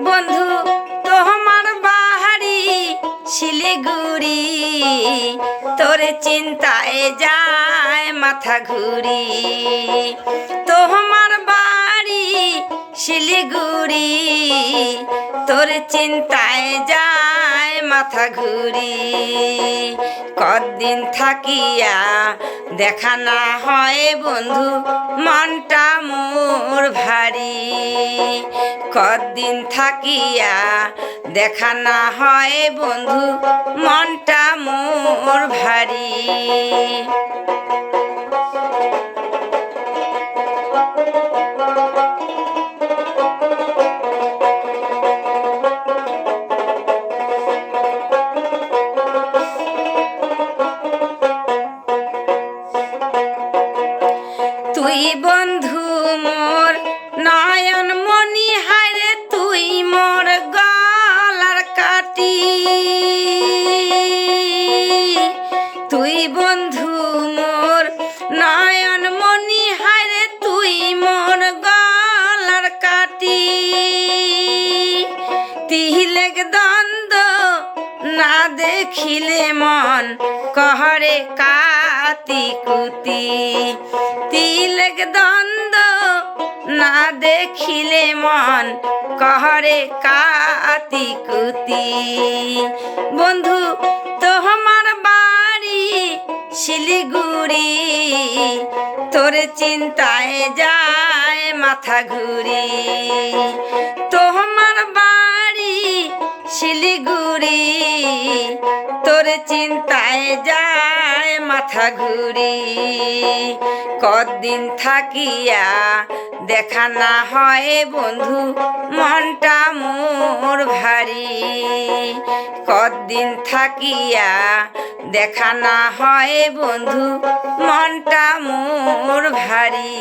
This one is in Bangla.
বন্ধু তোমার বাড়ি শিলিগুড়ি, তোর চিন্তায় যায় মাথা ঘুরি। তোমার বাড়ি শিলিগুড়ি, তোর চিন্তায় যায় মাথা ঘুরি। কদিন থাকিয়া দেখা না হয় বন্ধু, মনটা মোর ভারী। কদিন থাকিয়া দেখা না হয় বন্ধু, মনটা মোর ভারী। তুই বন্ধু মোর নয়ন মনি, হায়রে তুই মোর গলার কাটি। তুই বন্ধু মোর নয়ন মনি, হায়রে তুই মোর গলার কাটি। তিলেক দ্বন্দ্ব না দেখিলে মন কহরে কাতি কুতি। তিলেক দ্বন্দ্ব না দেখিলে মন কহরে কাতি কুতি। বন্ধু তোমার বাড়ি শিলিগুড়ি, তোর চিন্তায় যায় মাথা ঘুরি। তোমার বাড়ি শিলিগুড়ি, তোর চিন্তায় যায় মাথা ঘুরি। কদিন থাকিয়া দেখা না হয় বন্ধু, মনটা মোর ভারী। কদিন থাকিয়া দেখা না হয় বন্ধু, মনটা মোর ভারী।